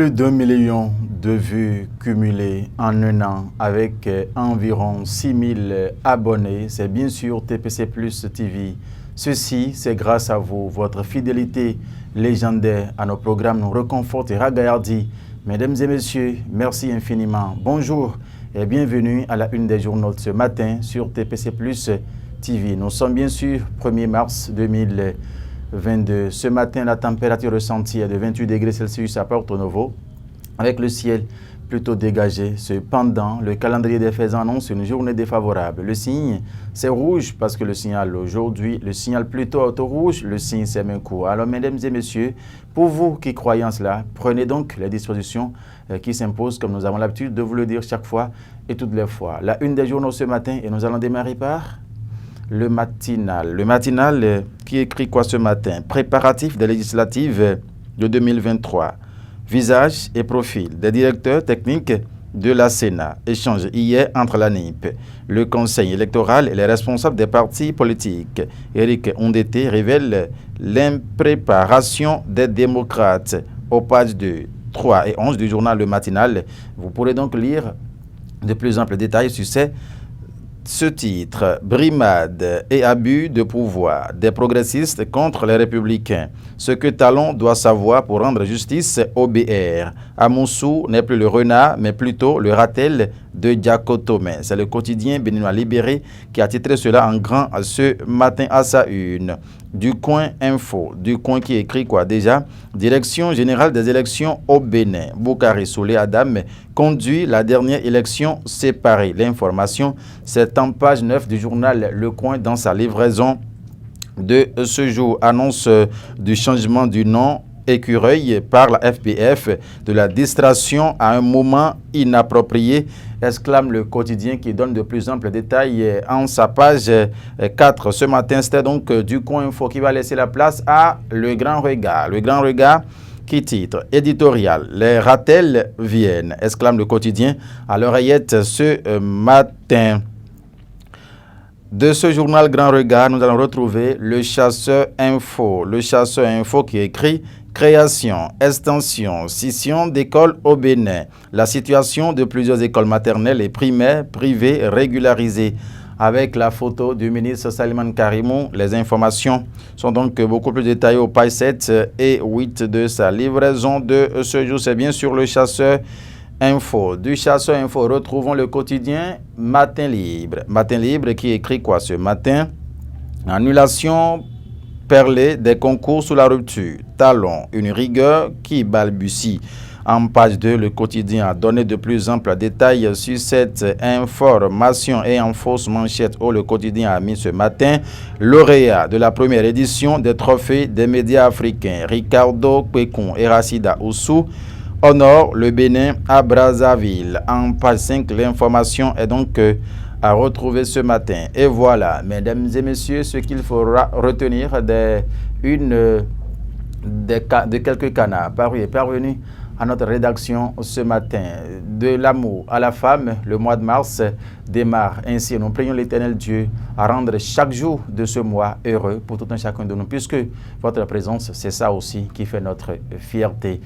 Plus d'1 million de vues cumulées en un an avec environ 6000 abonnés. C'est bien sûr TPC Plus TV. Ceci, c'est grâce à vous. Votre fidélité légendaire à nos programmes nous réconforte et ragaillardit. Mesdames et messieurs, merci infiniment. Bonjour et bienvenue à la une des journaux de ce matin sur TPC Plus TV. Nous sommes bien sûr 1er mars 2022. Ce matin, la température ressentie est de 28 degrés Celsius à Porto Novo, avec le ciel plutôt dégagé. Cependant, le calendrier des faits annonce une journée défavorable. Le signe, c'est rouge parce que le signal aujourd'hui, le signal plutôt auto-rouge, le signe c'est main court. Alors, mesdames et messieurs, pour vous qui croyez en cela, prenez donc les dispositions qui s'imposent, comme nous avons l'habitude de vous le dire chaque fois et toutes les fois. La une des journaux ce matin, et nous allons démarrer par le matinal. Le matinal qui écrit quoi ce matin? Préparatifs des législatives de 2023. Visage et profil des directeurs techniques de la Sénat. Échange hier entre la NIP, le Conseil électoral et les responsables des partis politiques. Éric Ondete révèle l'impréparation des démocrates. Aux pages 2, 3 et 11 du journal Le Matinal, vous pourrez donc lire de plus amples détails sur ce titre: brimade et abus de pouvoir des progressistes contre les républicains. Ce que Talon doit savoir pour rendre justice au BR. Amoussou n'est plus le renard, mais plutôt le ratel de Diakotomé. C'est le quotidien béninois Libéré qui a titré cela en grand ce matin à sa une. Du Coin Info, Du Coin qui écrit quoi déjà? Direction générale des élections au Bénin. Boukari Soulé Adam conduit la dernière élection séparée. L'information, c'est en page 9 du journal Le Coin dans sa livraison de ce jour. Annonce du changement du nom Écureuil par la FPF, de la distraction à un moment inapproprié, exclame le quotidien qui donne de plus amples détails en sa page 4. Ce matin, c'était donc Du Coin Info qui va laisser la place à Le Grand Regard. Le Grand Regard qui titre éditorial: les ratels viennent, exclame le quotidien à l'oreillette ce matin. De ce journal Grand Regard, nous allons retrouver Le Chasseur Info. Le Chasseur Info qui écrit: création, extension, scission d'écoles au Bénin. La situation de plusieurs écoles maternelles et primaires privées régularisées. Avec la photo du ministre Saliman Karimou, les informations sont donc beaucoup plus détaillées aux pages 7 et 8 de sa livraison de ce jour. C'est bien sûr Le Chasseur Info. Du Chasseur Info, retrouvons le quotidien Matin Libre. Matin Libre qui écrit quoi ce matin? Annulation perlée des concours sous la rupture. Talon, une rigueur qui balbutie. En page 2, le quotidien a donné de plus amples détails sur cette information et en fausse manchette où le quotidien a mis ce matin: lauréat de la première édition des trophées des médias africains, Ricardo Kwekun et Racida Oussou honore le Bénin à Brazzaville. En page 5, l'information est donc à retrouver ce matin. Et voilà, mesdames et messieurs, ce qu'il faudra retenir de quelques canards parus et parvenus à notre rédaction ce matin. De l'amour à la femme, le mois de mars démarre ainsi. Nous prions l'Éternel Dieu à rendre chaque jour de ce mois heureux pour tout un chacun de nous, puisque votre présence, c'est ça aussi qui fait notre fierté.